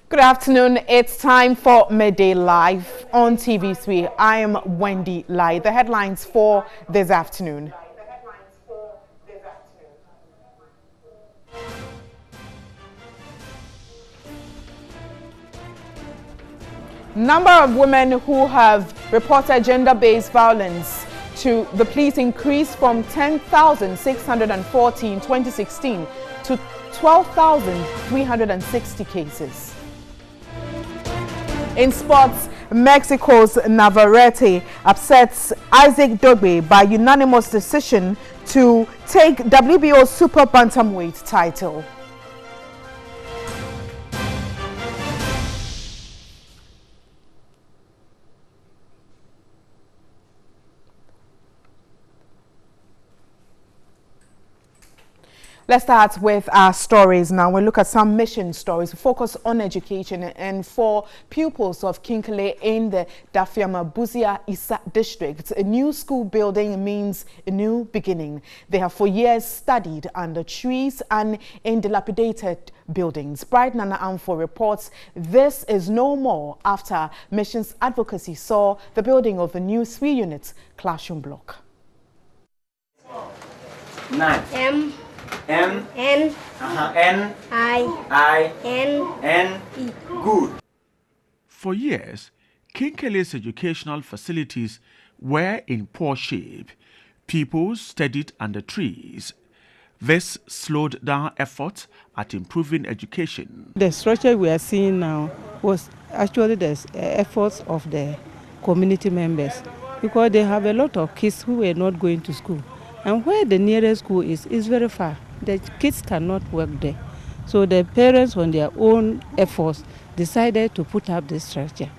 Good afternoon. It's time for Midday Live on TV3. I am Wendy Lai. The headlines for this afternoon. Number of women who have reported gender-based violence to the police increased from 10,640 in 2016 to 12,360 cases. In sports, Mexico's Navarrete upsets Isaac Dogbe by unanimous decision to take WBO Super Bantamweight title. Let's start with our stories now. We'll look at some mission stories. We focus on education, and for pupils of Kinkele in the Dafiama Buzia Isa district, a new school building means a new beginning. They have for years studied under trees and in dilapidated buildings. Bright Nana Amfo reports this is no more after Mission's advocacy saw the building of a new 3-unit classroom block. 9 M N I N E. Good. For years, Kinkele's educational facilities were in poor shape. People studied under trees. This slowed down efforts at improving education. The structure we are seeing now was actually the efforts of the community members, because they have a lot of kids who were not going to school. And where the nearest school is very far. The kids cannot work there. So the parents, on their own efforts, decided to put up this structure.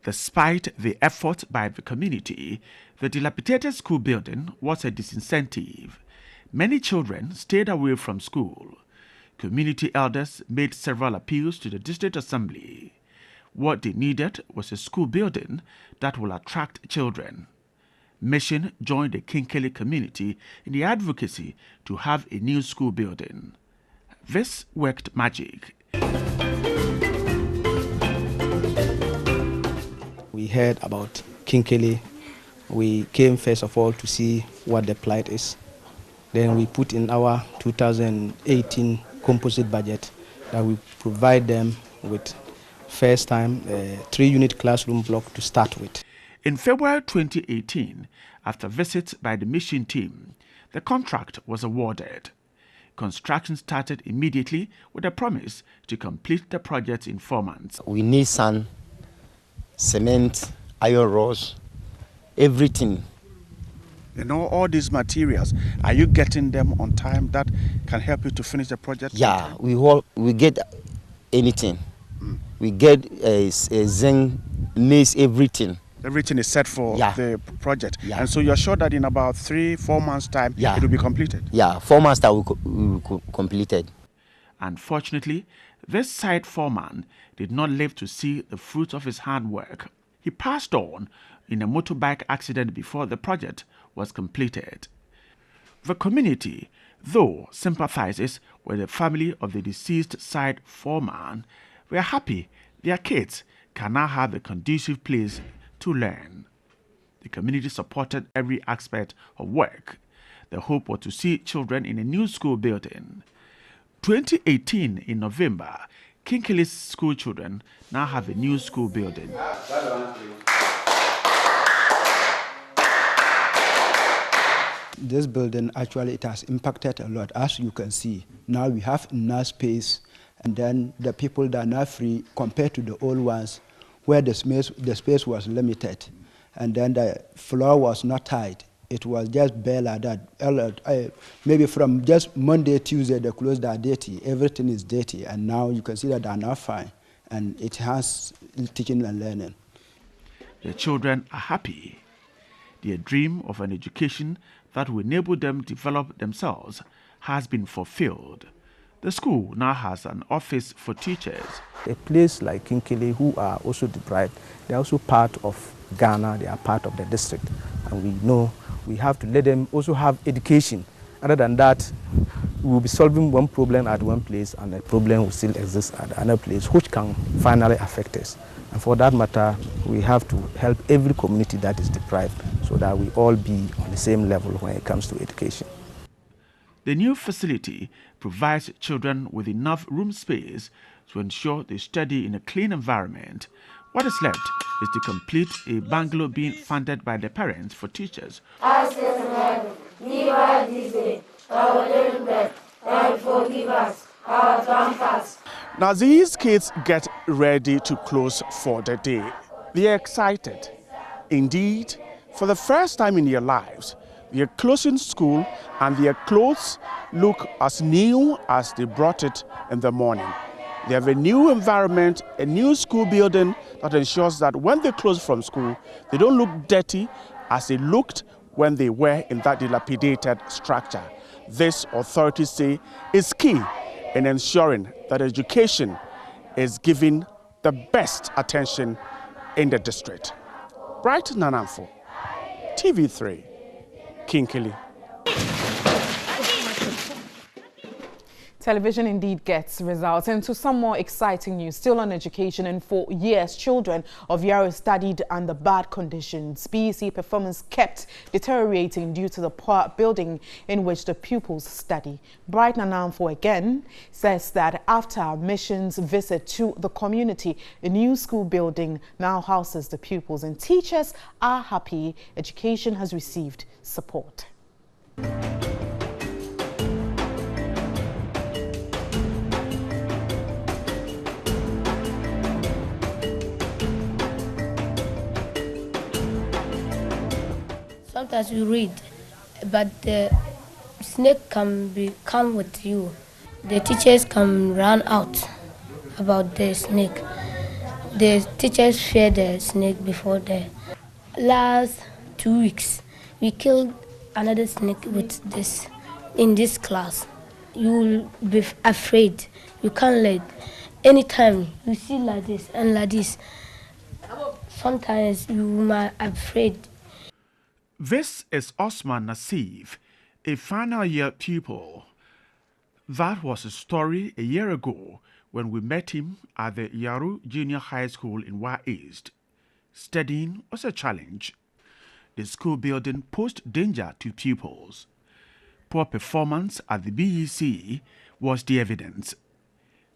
Despite the effort by the community, the dilapidated school building was a disincentive. Many children stayed away from school. Community elders made several appeals to the district assembly. What they needed was a school building that will attract children. Mission joined the Kinkele community in the advocacy to have a new school building. This worked magic. We heard about Kinkele. We came first of all to see what the plight is. Then we put in our 2018 composite budget that we provide them with first time a 3-unit classroom block to start with. In February 2018, after visits by the mission team, the contract was awarded. Construction started immediately with a promise to complete the project in 4 months. We need sand, cement, iron rods, everything. You know, all these materials, are you getting them on time that can help you to finish the project? Yeah, we get anything. We get zinc, maize, everything. Everything is set for the project. Yeah. And so you're sure that in about 3-4 months' time, it will be completed? Yeah, 4 months that we will completed. Unfortunately, this site foreman did not live to see the fruits of his hard work. He passed on in a motorbike accident before the project was completed. The community, though sympathizes with the family of the deceased site foreman, were happy their kids can now have a conducive place to learn. The community supported every aspect of work. The hope was to see children in a new school building. 2018 in November, Kinkele's school children now have a new school building. This building actually it has impacted a lot, as you can see. Now we have enough space, and then the people that are now free compared to the old ones, where the space was limited, and then the floor was not tight. It was just bare like that. Maybe from just Monday, Tuesday, the clothes are dirty. Everything is dirty, and now you can see that they are not fine, and it has teaching and learning. The children are happy. Their dream of an education that will enable them to develop themselves has been fulfilled. The school now has an office for teachers. A place like Kinkele, who are also deprived, they are also part of Ghana, they are part of the district. And we know we have to let them also have education. Other than that, we will be solving one problem at one place and a problem will still exist at another place, which can finally affect us. And for that matter, we have to help every community that is deprived so that we all be on the same level when it comes to education. The new facility provides children with enough room space to ensure they study in a clean environment. What is left is to complete a bungalow being funded by the parents for teachers. As in heaven, give us this day our daily bread, and forgive us our trespasses. Now these kids get ready to close for the day. They are excited. Indeed, for the first time in their lives, they are closing school and their clothes look as new as they brought it in the morning. They have a new environment, a new school building that ensures that when they close from school, they don't look dirty as they looked when they were in that dilapidated structure. This, authorities say, is key in ensuring that education is given the best attention in the district. Bright Nanamfo, TV3, Kinkili. Television indeed gets results. And to some more exciting news, still on education, and for years, children of Yaro studied under bad conditions. BEC performance kept deteriorating due to the poor building in which the pupils study. Bright Nanamfo again says that after a mission's visit to the community, a new school building now houses the pupils, and teachers are happy education has received support. Sometimes you read, but the snake can come with you. The teachers can run out about the snake. The teachers fear the snake before the last 2 weeks. We killed another snake with this in this class. You will be afraid. You can't let. Anytime you see like this and like this, sometimes you might afraid. This is Osman Nassif, a final year pupil. That was a story a year ago when we met him at the Yaru Junior High School in Wa East. Studying was a challenge. The school building posed danger to pupils. Poor performance at the BEC was the evidence.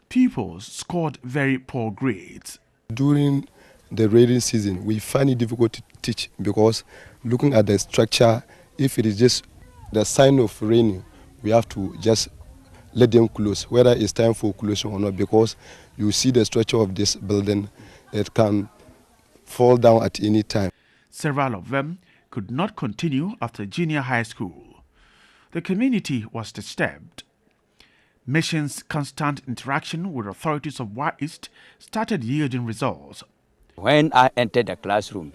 Pupils scored very poor grades. During the rainy season, we find it difficult to teach because looking at the structure, if it is just the sign of raining, we have to just let them close, whether it's time for closing or not, because you see the structure of this building, it can fall down at any time. Several of them could not continue after junior high school. The community was disturbed. Mission's constant interaction with authorities of Wa East started yielding results. When I entered the classroom,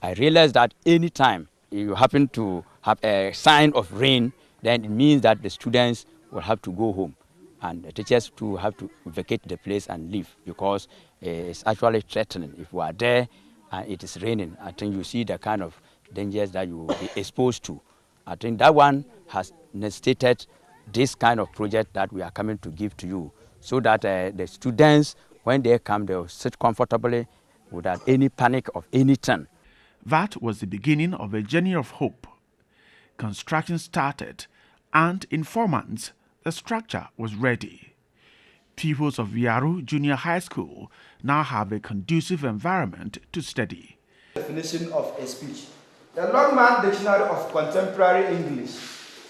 I realized that any time you happen to have a sign of rain, then it means that the students will have to go home and the teachers too have to vacate the place and leave, because it's actually threatening. If we are there and it is raining, I think you see the kind of dangers that you will be exposed to. I think that one has necessitated this kind of project that we are coming to give to you, so that the students, when they come, they will sit comfortably without any panic of anything. That was the beginning of a journey of hope. Construction started, and in 4 months, the structure was ready. Pupils of Yaru Junior High School now have a conducive environment to study. Definition of a speech. The Longman Dictionary of Contemporary English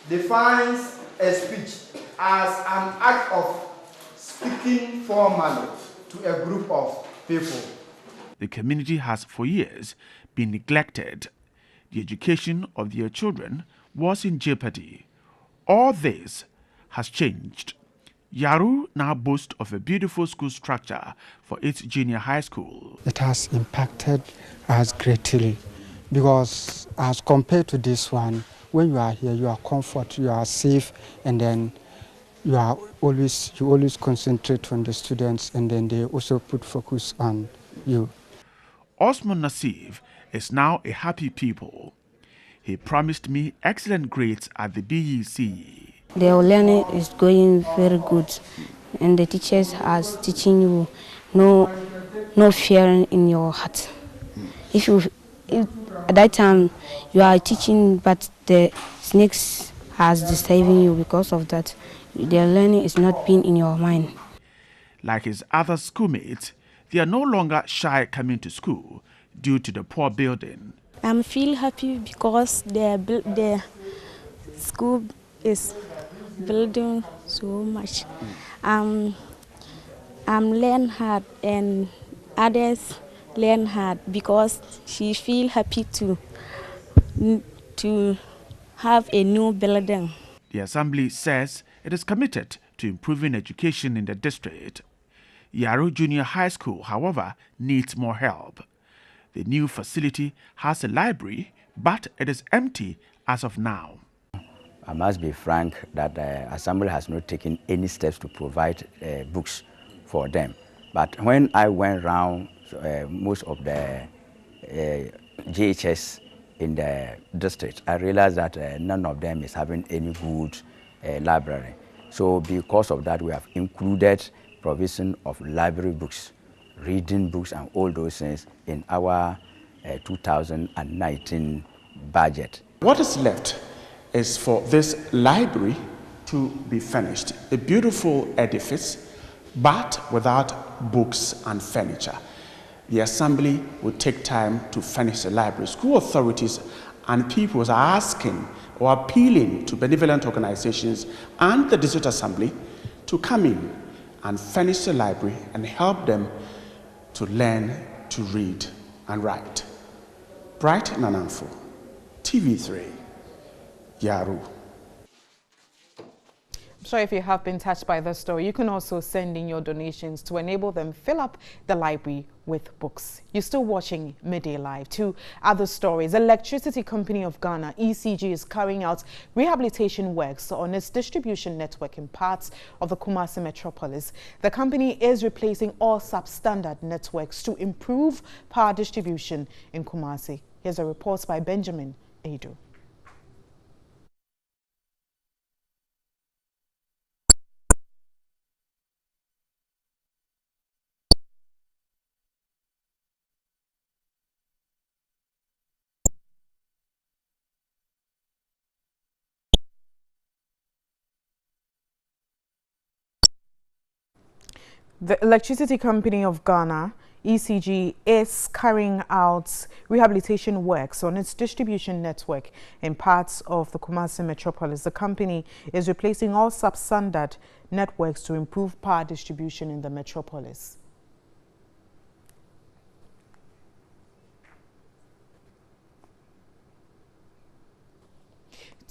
defines a speech as an act of speaking formally to a group of people. The community has for years been neglected. The education of their children was in jeopardy. All this has changed. Yaru now boasts of a beautiful school structure for its junior high school. It has impacted us greatly because as compared to this one, when you are here, you are comfort, you are safe, and then you always concentrate on the students, and then they also put focus on you. Osman Nassif is now a happy pupil. He promised me excellent grades at the BEC. The learning is going very good, and the teachers are teaching you no fear in your heart. If at that time you are teaching, but the snakes are disturbing you, because of that, the learning is not being in your mind. Like his other schoolmates, they are no longer shy coming to school due to the poor building. I feel happy because the school is building so much. I'm learn hard, and others learn hard because she feel happy to have a new building. The assembly says it is committed to improving education in the district. Yaro Junior High School, however, needs more help. The new facility has a library, but it is empty as of now. I must be frank that the assembly has not taken any steps to provide books for them. But when I went around most of the JHS in the district, I realized that none of them is having any good library. So because of that, we have included provision of library books, reading books and all those things in our 2019 budget. What is left is for this library to be finished. A beautiful edifice, but without books and furniture. The assembly will take time to finish the library. School authorities and people are asking or appealing to benevolent organizations and the district assembly to come in and finish the library and help them to learn to read and write. Bright Nananfo, TV3, Yaro. I'm sure if you have been touched by this story, you can also send in your donations to enable them fill up the library with books. You're still watching Midday Live. Two other stories. Electricity Company of Ghana, ECG, is carrying out rehabilitation works on its distribution network in parts of the Kumasi metropolis. The company is replacing all substandard networks to improve power distribution in Kumasi. Here's a report by Benjamin Edu. The Electricity Company of Ghana, ECG, is carrying out rehabilitation works on its distribution network in parts of the Kumasi metropolis. The company is replacing all substandard networks to improve power distribution in the metropolis.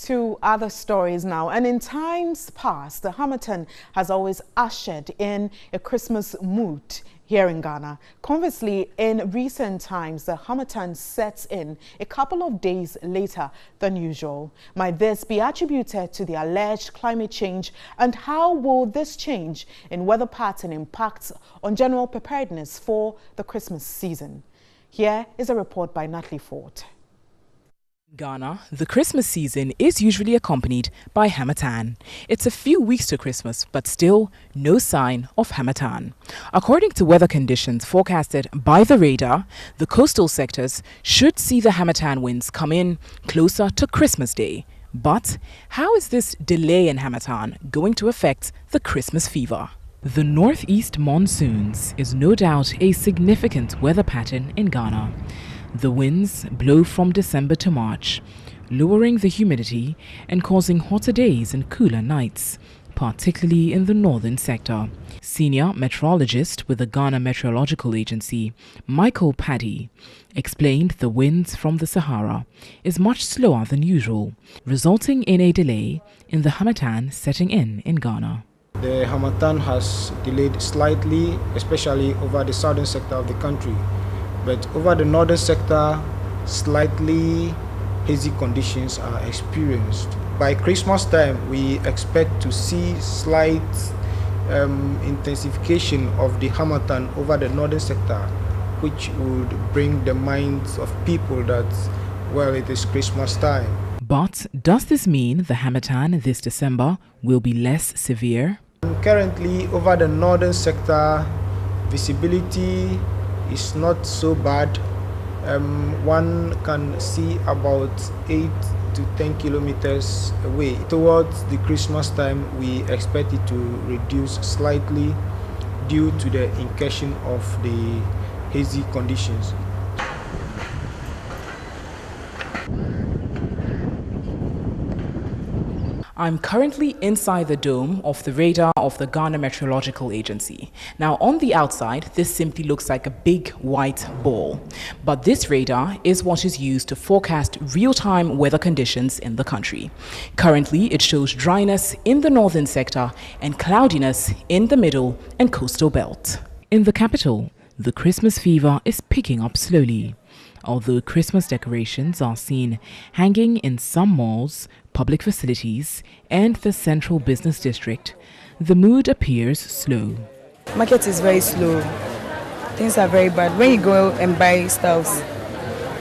To other stories now, and in times past, the Harmattan has always ushered in a Christmas mood here in Ghana. Conversely, in recent times, the Harmattan sets in a couple of days later than usual. Might this be attributed to the alleged climate change, and how will this change in weather pattern impact on general preparedness for the Christmas season? Here is a report by Natalie Ford. Ghana, the Christmas season is usually accompanied by Harmattan. It's a few weeks to Christmas, but still no sign of Harmattan. According to weather conditions forecasted by the radar, the coastal sectors should see the Harmattan winds come in closer to Christmas Day. But how is this delay in Harmattan going to affect the Christmas fever? The northeast monsoons is no doubt a significant weather pattern in Ghana. The winds blow from December to March, lowering the humidity and causing hotter days and cooler nights, particularly in the northern sector. Senior meteorologist with the Ghana Meteorological Agency, Michael Paddy, explained the winds from the Sahara is much slower than usual, resulting in a delay in the Harmattan setting in Ghana. The Harmattan has delayed slightly, especially over the southern sector of the country. But over the northern sector, slightly hazy conditions are experienced. By Christmas time, we expect to see slight intensification of the Harmattan over the northern sector, which would bring the minds of people that, well, it is Christmas time. But does this mean the Harmattan this December will be less severe? Currently, over the northern sector, visibility is not so bad. One can see about 8 to 10 kilometers away. Towards the Christmas time, we expect it to reduce slightly due to the incursion of the hazy conditions. I'm currently inside the dome of the radar of the Ghana Meteorological Agency. Now, on the outside, this simply looks like a big white ball. But this radar is what is used to forecast real-time weather conditions in the country. Currently, it shows dryness in the northern sector and cloudiness in the middle and coastal belt. In the capital, the Christmas fever is picking up slowly. Although Christmas decorations are seen hanging in some malls, public facilities, and the central business district, the mood appears slow. Market is very slow. Things are very bad. When you go and buy stuff,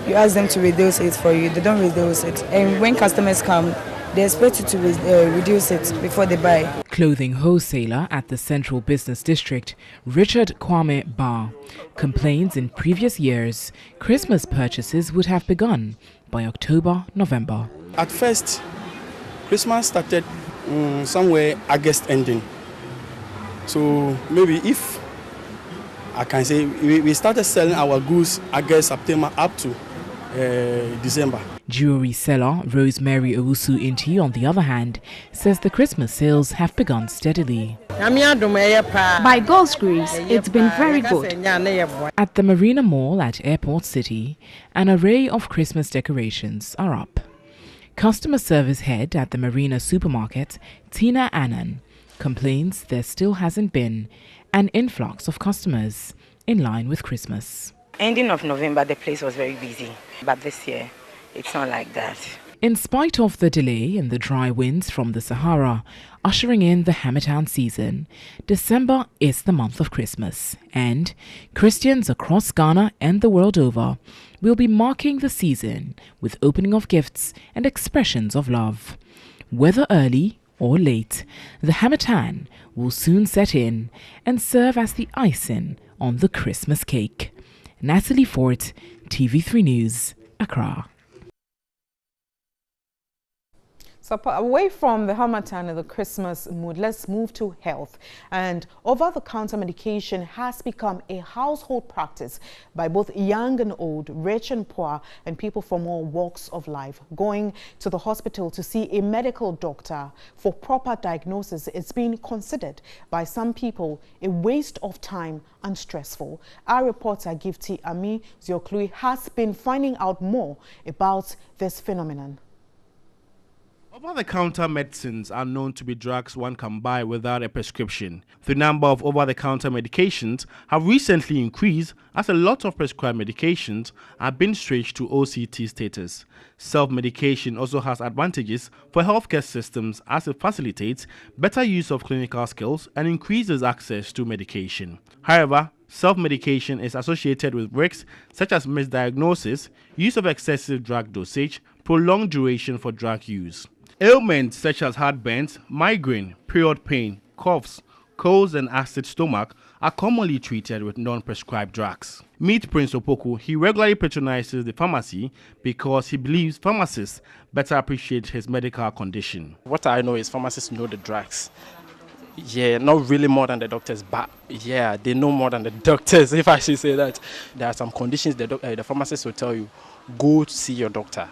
you ask them to reduce it for you. They don't reduce it. And when customers come, they expect you to reduce it before they buy. Clothing wholesaler at the Central Business District, Richard Kwame Bar, complains in previous years Christmas purchases would have begun by October, November. At first, Christmas started somewhere August ending. So maybe if I can say we started selling our goods August, September up to December. Jewelry seller Rosemary Owusu Inti, on the other hand, says the Christmas sales have begun steadily. By God's grace, it's been very good. At the Marina Mall at Airport City, an array of Christmas decorations are up. Customer service head at the Marina supermarket, Tina Annan, complains there still hasn't been an influx of customers in line with Christmas. Ending of November, the place was very busy, but this year, it's not like that. In spite of the delay in the dry winds from the Sahara ushering in the Harmattan season, December is the month of Christmas, and Christians across Ghana and the world over will be marking the season with opening of gifts and expressions of love. Whether early or late, the Harmattan will soon set in and serve as the icing on the Christmas cake. Natalie Fort, TV3 News, Accra. So away from the Harmattan and the Christmas mood, let's move to health. And over-the-counter medication has become a household practice by both young and old, rich and poor, and people from all walks of life. Going to the hospital to see a medical doctor for proper diagnosis is being considered by some people a waste of time and stressful. Our reporter Gifty Ami Zioklui has been finding out more about this phenomenon. Over-the-counter medicines are known to be drugs one can buy without a prescription. The number of over-the-counter medications have recently increased as a lot of prescribed medications are being stretched to OCT status. Self-medication also has advantages for healthcare systems as it facilitates better use of clinical skills and increases access to medication. However, self-medication is associated with risks such as misdiagnosis, use of excessive drug dosage, prolonged duration for drug use. Ailments such as heartburns, migraine, period pain, coughs, colds and acid stomach are commonly treated with non-prescribed drugs. Meet Prince Opoku. He regularly patronizes the pharmacy because he believes pharmacists better appreciate his medical condition. What I know is pharmacists know the drugs. Yeah, not really more than the doctors, but yeah, they know more than the doctors, if I should say that. There are some conditions the pharmacist will tell you, go see your doctor.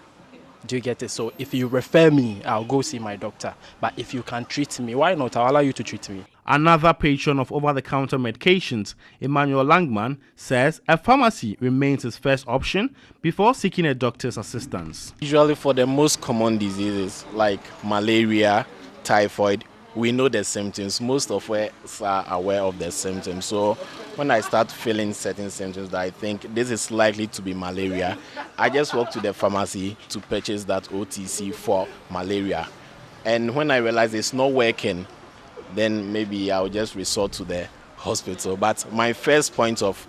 Do you get it? So if you refer me, I'll go see my doctor. But if you can treat me, why not? I'll allow you to treat me. Another patron of over-the-counter medications, Emmanuel Langman, says a pharmacy remains his first option before seeking a doctor's assistance. Usually for the most common diseases like malaria, typhoid, we know the symptoms. Most of us are aware of the symptoms. So when I start feeling certain symptoms that I think this is likely to be malaria, I just walk to the pharmacy to purchase that OTC for malaria. And when I realize it's not working, then maybe I'll just resort to the hospital. But my first point of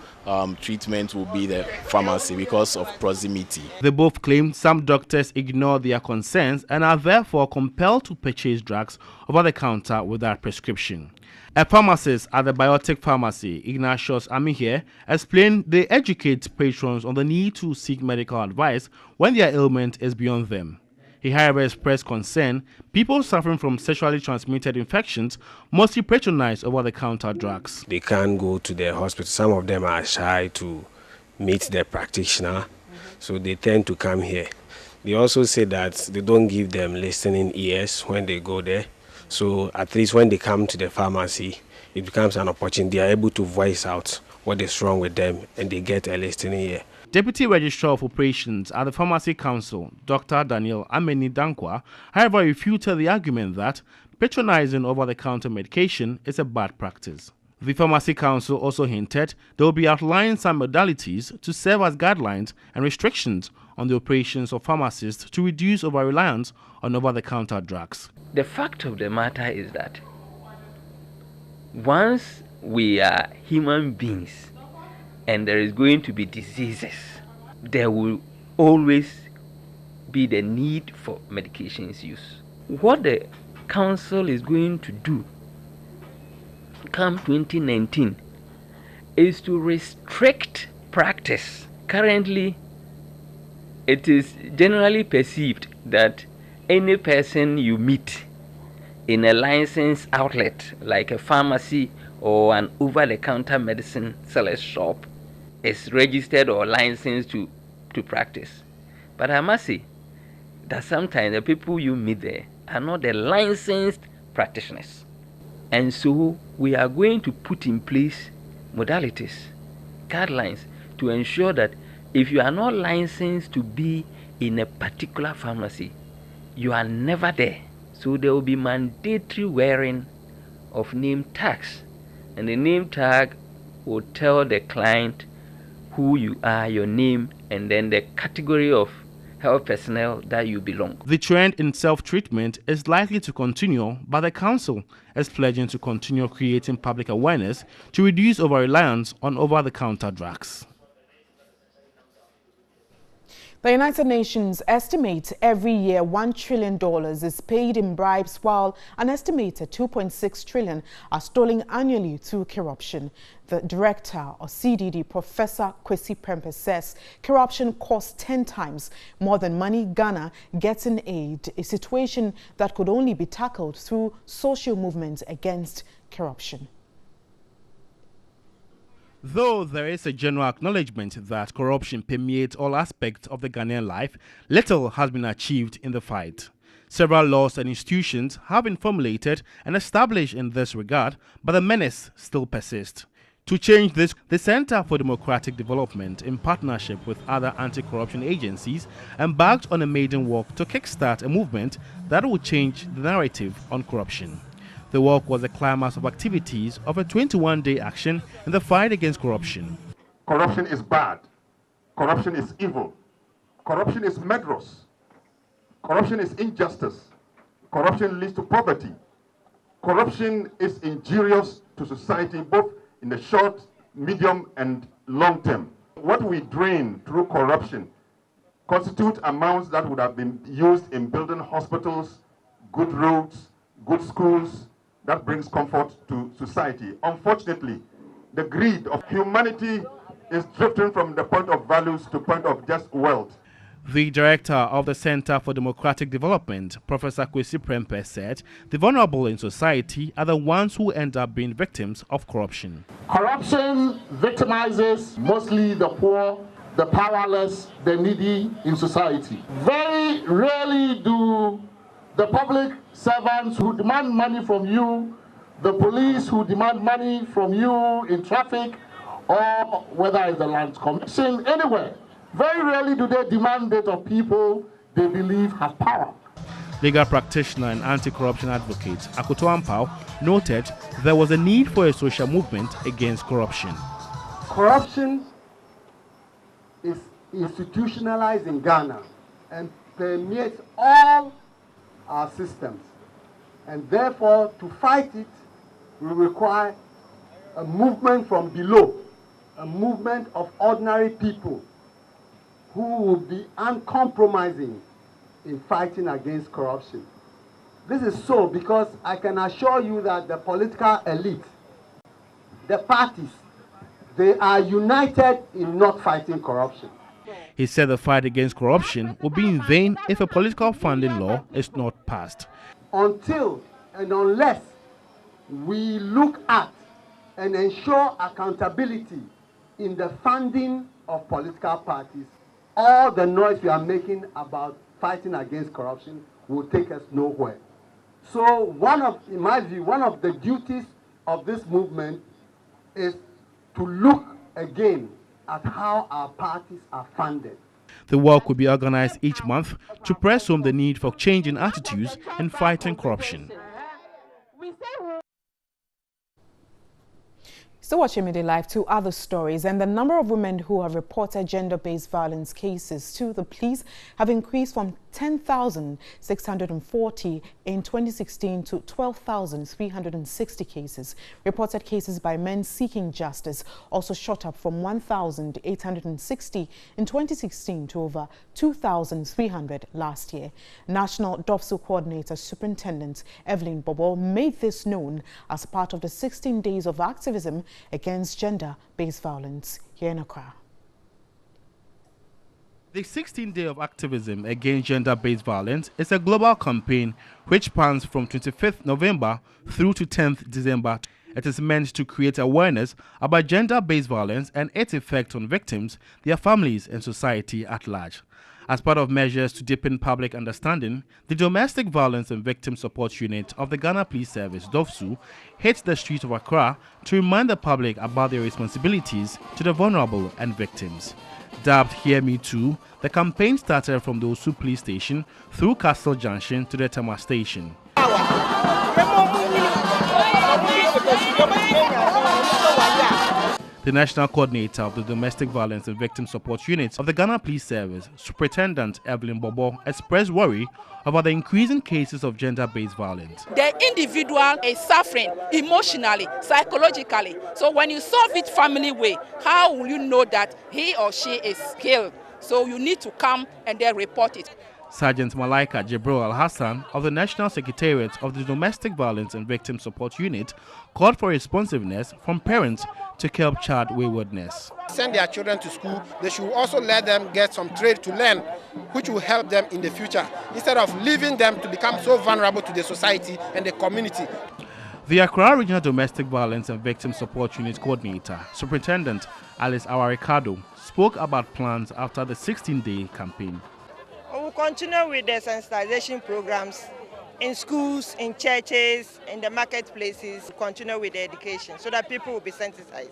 treatment will be the pharmacy because of proximity. They both claim some doctors ignore their concerns and are therefore compelled to purchase drugs over the counter without prescription. A pharmacist at the Biotic Pharmacy, Ignatius Amihere, explained they educate patrons on the need to seek medical advice when their ailment is beyond them. He, however, expressed concern people suffering from sexually transmitted infections mostly patronize over-the-counter drugs. They can't go to the hospital. Some of them are shy to meet their practitioner, so they tend to come here. They also say that they don't give them listening ears when they go there. So at least when they come to the pharmacy, it becomes an opportunity. They are able to voice out what is wrong with them and they get a listening ear. Deputy Registrar of Operations at the Pharmacy Council, Dr. Daniel Ameni Dankwa, however, refuted the argument that patronizing over-the-counter medication is a bad practice. The Pharmacy Council also hinted they will be outlining some modalities to serve as guidelines and restrictions on the operations of pharmacists to reduce over-reliance on over-the-counter drugs. The fact of the matter is that once we are human beings and there is going to be diseases, there will always be the need for medications use. What the council is going to do come 2019 is to restrict practice. Currently, it is generally perceived that any person you meet in a licensed outlet like a pharmacy or an over-the-counter medicine seller's shop is registered or licensed to practice. But I must say that sometimes the people you meet there are not the licensed practitioners. And so we are going to put in place modalities, guidelines to ensure that if you are not licensed to be in a particular pharmacy, you are never there. So there will be mandatory wearing of name tags. And the name tag will tell the client who you are, your name, and then the category of health personnel that you belong. The trend in self-treatment is likely to continue, but the Council is pledging to continue creating public awareness to reduce over-reliance on over-the-counter drugs. The United Nations estimates every year $1 trillion is paid in bribes, while an estimated $2.6 trillion are stolen annually through corruption. The director of CDD, Professor Kwesi Prempeh, says corruption costs 10 times more than money Ghana gets in aid, a situation that could only be tackled through social movements against corruption. Though there is a general acknowledgement that corruption permeates all aspects of the Ghanaian life, little has been achieved in the fight. Several laws and institutions have been formulated and established in this regard, but the menace still persists. To change this, the Center for Democratic Development, in partnership with other anti-corruption agencies, embarked on a maiden work to kickstart a movement that will change the narrative on corruption. The work was the climax of activities of a 21-day action in the fight against corruption. Corruption is bad. Corruption is evil. Corruption is murderous. Corruption is injustice. Corruption leads to poverty. Corruption is injurious to society, both in the short, medium, and long term. What we drain through corruption constitute amounts that would have been used in building hospitals, good roads, good schools, that brings comfort to society. Unfortunately, the greed of humanity is drifting from the point of values to point of just wealth. The director of the Center for Democratic Development, Professor Kwesi Prempeh, said the vulnerable in society are the ones who end up being victims of corruption. Corruption victimizes mostly the poor, the powerless, the needy in society. Very rarely do the public servants who demand money from you, the police who demand money from you in traffic, or whether it's the Land Commission, anywhere. Very rarely do they demand it of people they believe have power. Legal practitioner and anti-corruption advocate Akoto Ampao noted there was a need for a social movement against corruption. Corruption is institutionalized in Ghana and permeates all our systems, and therefore to fight it will require a movement from below, a movement of ordinary people who will be uncompromising in fighting against corruption. This is so because I can assure you that the political elite, the parties, they are united in not fighting corruption. He said the fight against corruption will be in vain if a political funding law is not passed. Until and unless we look at and ensure accountability in the funding of political parties, all the noise we are making about fighting against corruption will take us nowhere. So in my view, one of the duties of this movement is to look again at how our parties are funded. The work will be organized each month to press home the need for changing attitudes in fighting corruption. Still watching Midday Live, two other stories, and the number of women who have reported gender-based violence cases to the police have increased from 10,640 in 2016 to 12,360 cases. Reported cases by men seeking justice also shot up from 1,860 in 2016 to over 2,300 last year. National DOFSU Coordinator Superintendent Evelyn Bobo made this known as part of the 16 days of activism against gender-based violence here in Accra. The 16th Day of Activism Against Gender-Based Violence is a global campaign which spans from 25th November through to 10th December. It is meant to create awareness about gender-based violence and its effect on victims, their families, and society at large. As part of measures to deepen public understanding, the Domestic Violence and Victim Support Unit of the Ghana Police Service, DOFSU, hit the streets of Accra to remind the public about their responsibilities to the vulnerable and victims. Dubbed Hear Me Too, the campaign started from the Osu Police Station through Castle Junction to the Tama Station. The National Coordinator of the Domestic Violence and Victim Support Unit of the Ghana Police Service, Superintendent Evelyn Bobo, expressed worry about the increasing cases of gender-based violence. The individual is suffering emotionally, psychologically. So when you solve it family way, how will you know that he or she is killed? So you need to come and then report it. Sergeant Malaika Jibril Al-Hassan of the National Secretariat of the Domestic Violence and Victim Support Unit called for responsiveness from parents to curb child waywardness. Send their children to school. They should also let them get some trade to learn, which will help them in the future, instead of leaving them to become so vulnerable to the society and the community. The Accra Regional Domestic Violence and Victim Support Unit Coordinator, Superintendent Alice Awarikado, spoke about plans after the 16-day campaign. We will continue with the sensitization programs in schools, in churches, in the marketplaces. Continue with the education so that people will be sensitized.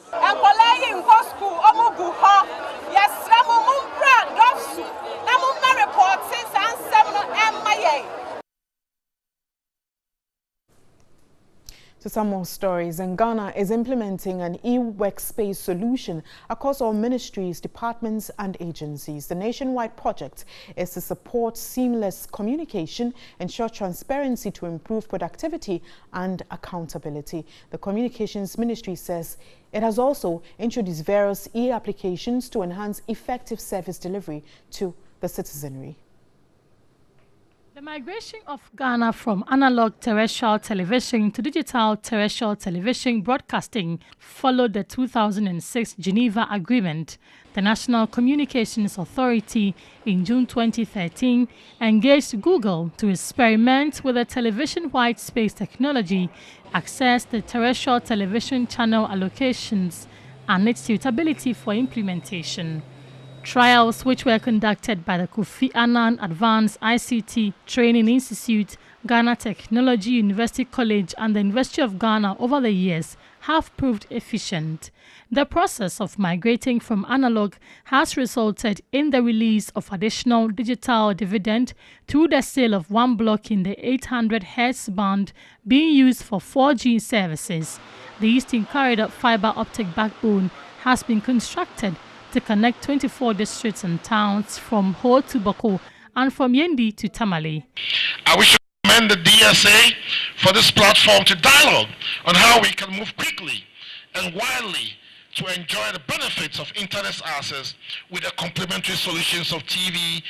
To some more stories, and Ghana is implementing an e-workspace solution across all ministries, departments and agencies. The nationwide project is to support seamless communication, ensure transparency to improve productivity and accountability. The Communications Ministry says it has also introduced various e-applications to enhance effective service delivery to the citizenry. The migration of Ghana from analog terrestrial television to digital terrestrial television broadcasting followed the 2006 Geneva Agreement. The National Communications Authority in June 2013 engaged Google to experiment with the television white space technology, access the terrestrial television channel allocations, and its suitability for implementation. Trials which were conducted by the Kofi Annan Advanced ICT Training Institute, Ghana Technology University College and the University of Ghana over the years have proved efficient. The process of migrating from analog has resulted in the release of additional digital dividend through the sale of one block in the 800 Hz band being used for 4G services. The Eastern Corridor fiber optic backbone has been constructed to connect 24 districts and towns from Ho to Boko and from Yendi to Tamale. I wish to commend the DSA for this platform to dialogue on how we can move quickly and widely to enjoy the benefits of internet access with the complementary solutions of TV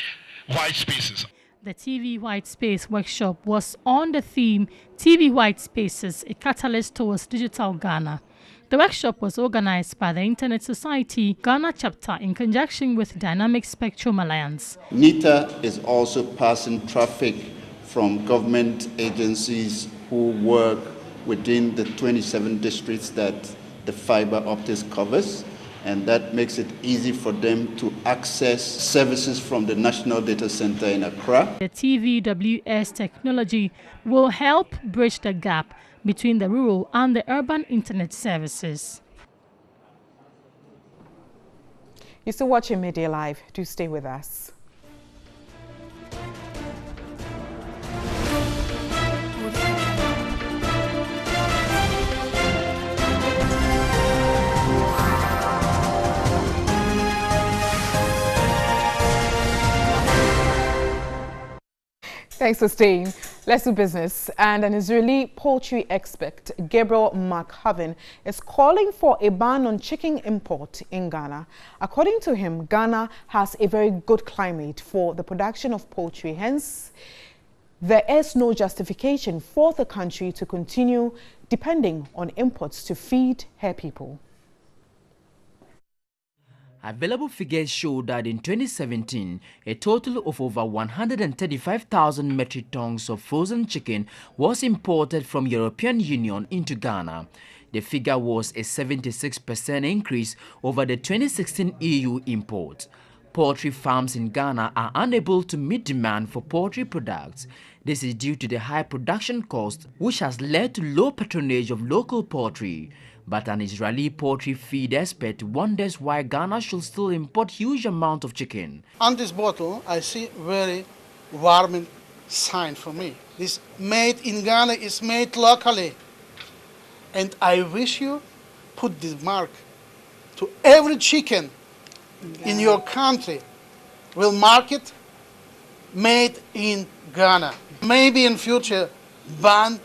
white spaces. The TV White Space workshop was on the theme TV White Spaces, a catalyst towards digital Ghana. The workshop was organized by the Internet Society Ghana chapter in conjunction with Dynamic Spectrum Alliance. NITA is also passing traffic from government agencies who work within the 27 districts that the fiber optics covers, and that makes it easy for them to access services from the National Data Center in Accra. The TVWS technology will help bridge the gap between the rural and the urban internet services. You're still watching Midday Live. Do stay with us. Thanks for staying. Let's do business. And an Israeli poultry expert, Gabriel McHaven, is calling for a ban on chicken import in Ghana. According to him, Ghana has a very good climate for the production of poultry. Hence, there is no justification for the country to continue depending on imports to feed her people. Available figures show that in 2017, a total of over 135,000 metric tons of frozen chicken was imported from European Union into Ghana. The figure was a 76% increase over the 2016 EU import. Poultry farms in Ghana are unable to meet demand for poultry products. This is due to the high production cost, which has led to low patronage of local poultry. But an Israeli poultry feed expert wonders why Ghana should still import huge amount of chicken. On this bottle, I see very warming sign for me. This made in Ghana is made locally. And I wish you put this mark to every chicken in your country. Will mark it made in Ghana. Maybe in future ban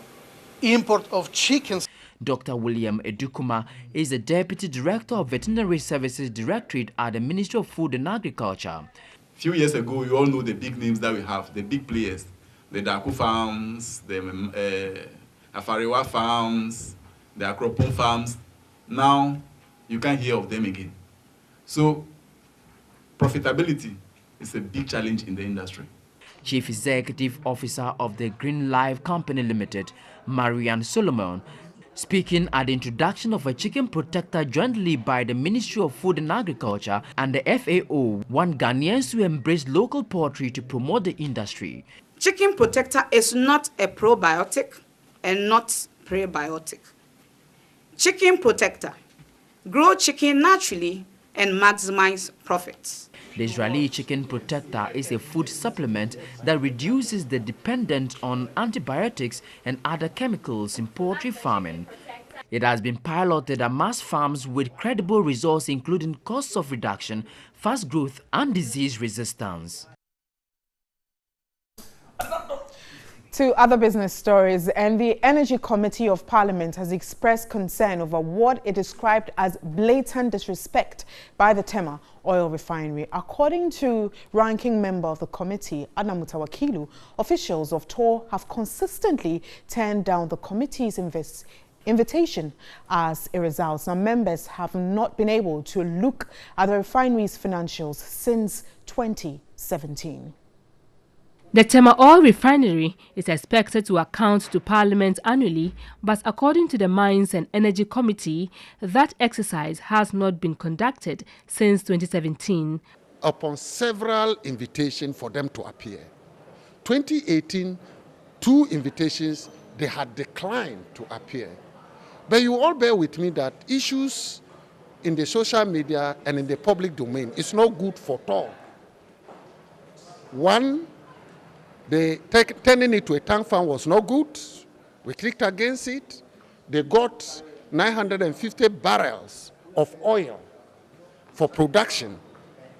import of chickens. Dr. William Edukuma is the Deputy Director of Veterinary Services Directorate at the Ministry of Food and Agriculture. A few years ago, you all know the big names that we have, the big players, the Daku farms, the Afariwa farms, the Akropon farms. Now, you can't hear of them again. So, profitability is a big challenge in the industry. Chief Executive Officer of the Green Life Company Limited, Marianne Solomon, speaking at the introduction of a chicken protector jointly by the Ministry of Food and Agriculture and the FAO, want Ghanaians to embrace local poultry to promote the industry. Chicken protector is not a probiotic and not prebiotic. Chicken protector, grow chicken naturally and maximize profits. The Israeli chicken protector is a food supplement that reduces the dependence on antibiotics and other chemicals in poultry farming. It has been piloted at mass farms with credible results including costs of reduction, fast growth and disease resistance. To other business stories, and the Energy Committee of Parliament has expressed concern over what it described as blatant disrespect by the Tema oil refinery. According to ranking member of the committee, Anna Mutawakilu, officials of TOR have consistently turned down the committee's invitation as a result. Now, members have not been able to look at the refinery's financials since 2017. The Tema Oil Refinery is expected to account to Parliament annually, but according to the Mines and Energy Committee, that exercise has not been conducted since 2017. Upon several invitations for them to appear, 2018, 2 invitations, they had declined to appear. But you all bear with me that issues in the social media and in the public domain is not good for TOR. One, turning it to a tank farm was not good. We clicked against it. They got 950 barrels of oil for production.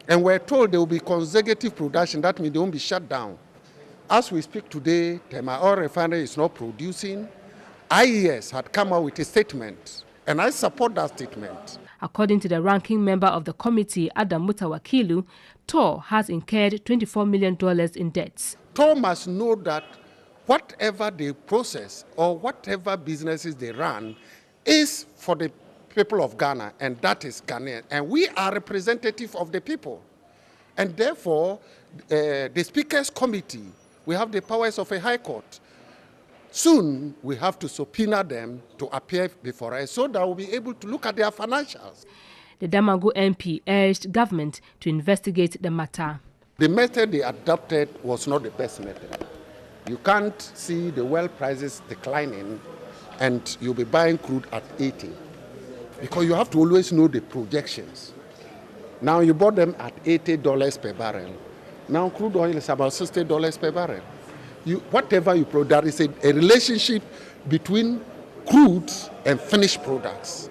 And we're told there will be consecutive production. That means they won't be shut down. As we speak today, Tema Oil Refinery is not producing. IES had come out with a statement And I support that statement. According to the ranking member of the committee, Adam Mutawakilu, TOR has incurred $24 million in debts. TOR must know that whatever they process or whatever businesses they run is for the people of Ghana, and that is Ghanaian. And we are representative of the people. And therefore, the Speaker's Committee, we have the powers of a high court. Soon, we have to subpoena them to appear before us so that we'll be able to look at their financials. The Damagu MP urged government to investigate the matter. The method they adopted was not the best method. You can't see the oil prices declining and you'll be buying crude at 80, because you have to always know the projections. Now you bought them at $80 per barrel. Now crude oil is about $60 per barrel. Whatever you produce, there is a relationship between crude and finished products.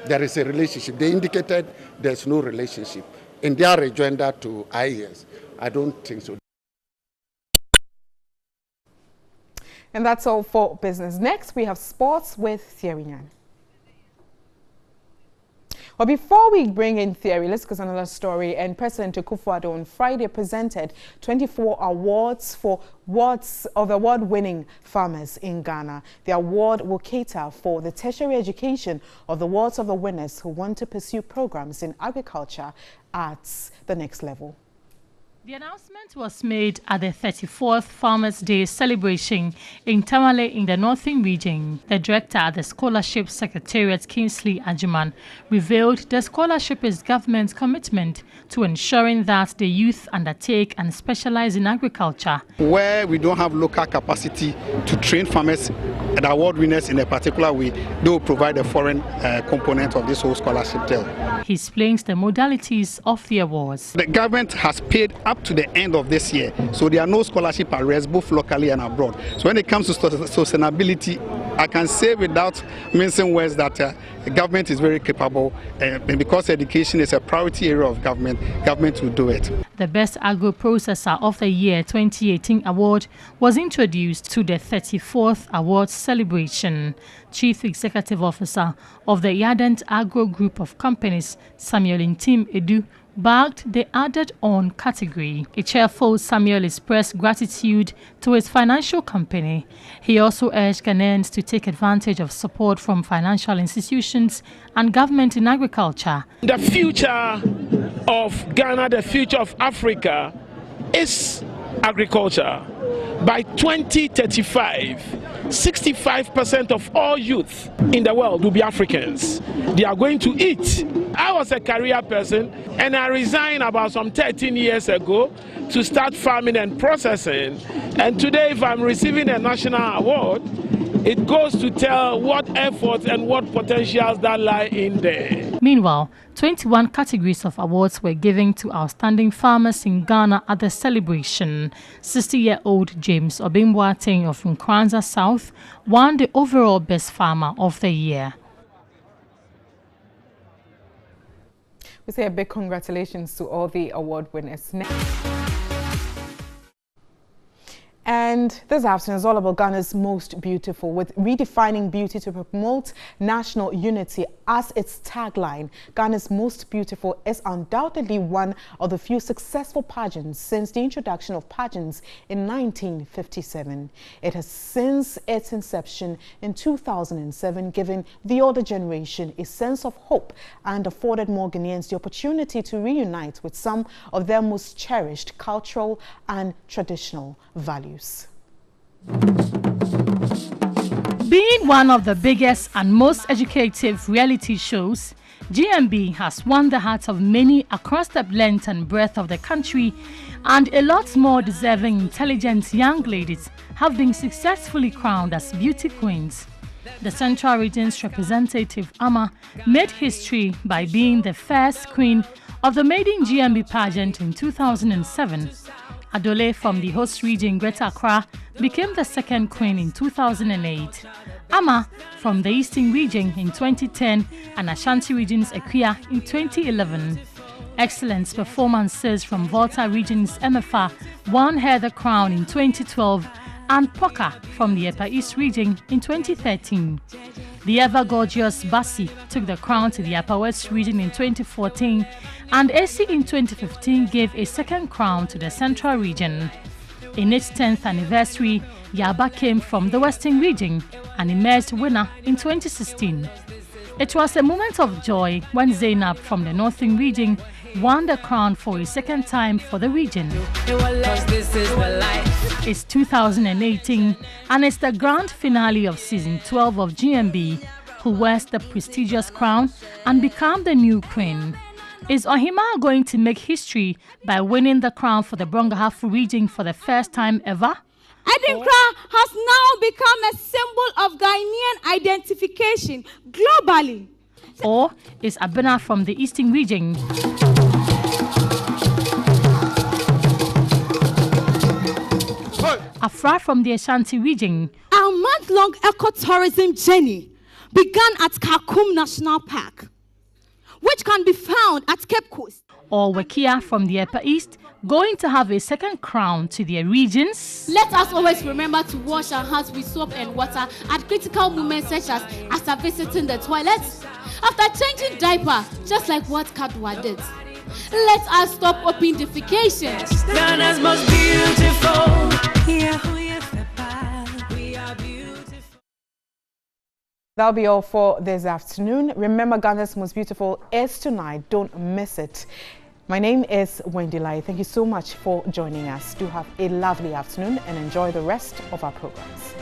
There is a relationship. They indicated there's no relationship. In their rejoinder to IES, I don't think so. And that's all for business. Next, we have sports with Thierry Nyan. Well, before we bring in Thierry, let's go to another story. And President Akufo-Addo on Friday presented 24 awards for award-winning farmers in Ghana. The award will cater for the tertiary education of the wards of the winners who want to pursue programs in agriculture at the next level. The announcement was made at the 34th Farmers' Day celebration in Tamale in the Northern Region. The director at the Scholarship Secretariat, Kingsley Ajuman, revealed the scholarship is government's commitment to ensuring that the youth undertake and specialize in agriculture. Where we don't have local capacity to train farmers and award winners in a particular way, they will provide a foreign component of this whole scholarship deal. He explains the modalities of the awards. The government has paid up to the end of this year, so there are no scholarship arrears both locally and abroad. So when it comes to sustainability, I can say without mincing words that the government is very capable, and because education is a priority area of government will do it. The Best Agro Processor of the Year 2018 award was introduced to the 34th awards celebration. Chief Executive Officer of the Yadent Agro Group of Companies, Samuel Ntim Edu, bagged the added-on category. A cheerful Samuel expressed gratitude to his financial company. He also urged Ghanaians to take advantage of support from financial institutions and government in agriculture. The future of Ghana, the future of Africa is agriculture. By 2035, 65% of all youth in the world will be Africans. They are going to eat. I was a career person and I resigned about some 13 years ago to start farming and processing. And today, if I'm receiving a national award, it goes to tell what efforts and what potentials that lie in there. Meanwhile, 21 categories of awards were given to outstanding farmers in Ghana at the celebration. 60-year-old James Obimboateng of Nkranza South won the overall Best Farmer of the Year. We say a big congratulations to all the award winners. And this afternoon is all about Ghana's most beautiful, with redefining beauty to promote national unity as its tagline. Ghana's most beautiful is undoubtedly one of the few successful pageants since the introduction of pageants in 1957. It has, since its inception in 2007, given the older generation a sense of hope and afforded more Ghanaians the opportunity to reunite with some of their most cherished cultural and traditional values. Being one of the biggest and most educative reality shows, GMB has won the hearts of many across the length and breadth of the country, and a lot more deserving, intelligent young ladies have been successfully crowned as beauty queens. The Central Region's representative, Ama, made history by being the first queen of the Maiden GMB pageant in 2007. Adole from the host region, Greater Accra, became the second queen in 2008. Ama from the Eastern region in 2010 and Ashanti region's Equia in 2011. Excellent performances from Volta region's MFA won her the crown in 2012 and Poka from the Upper East region in 2013. The ever-gorgeous Bassi took the crown to the Upper West region in 2014, and AC in 2015 gave a second crown to the Central region. In its 10th anniversary, Yaba came from the Western region and emerged winner in 2016. It was a moment of joy when Zainab from the Northern region won the crown for a second time for the region. It's 2018 and it's the grand finale of season 12 of GMB, who wears the prestigious crown and become the new queen. Is Ohima going to make history by winning the crown for the Brongahafu region for the first time ever? Adinkra has now become a symbol of Ghanaian identification globally. Or is Abena from the Eastern region? Afra from the Ashanti region? Our month-long ecotourism journey began at Kakum National Park, which can be found at Cape Coast. Or Wakia from the Upper East, going to have a second crown to their regions? Let us always remember to wash our hands with soap and water at critical moments such as after visiting the toilets, after changing diaper, just like what Kadwa did. Let us stop open defecation. Ghana's most beautiful. That'll be all for this afternoon. Remember, Ghana's most beautiful is tonight. Don't miss it. My name is Wendy Lai. Thank you so much for joining us. Do have a lovely afternoon and enjoy the rest of our programs.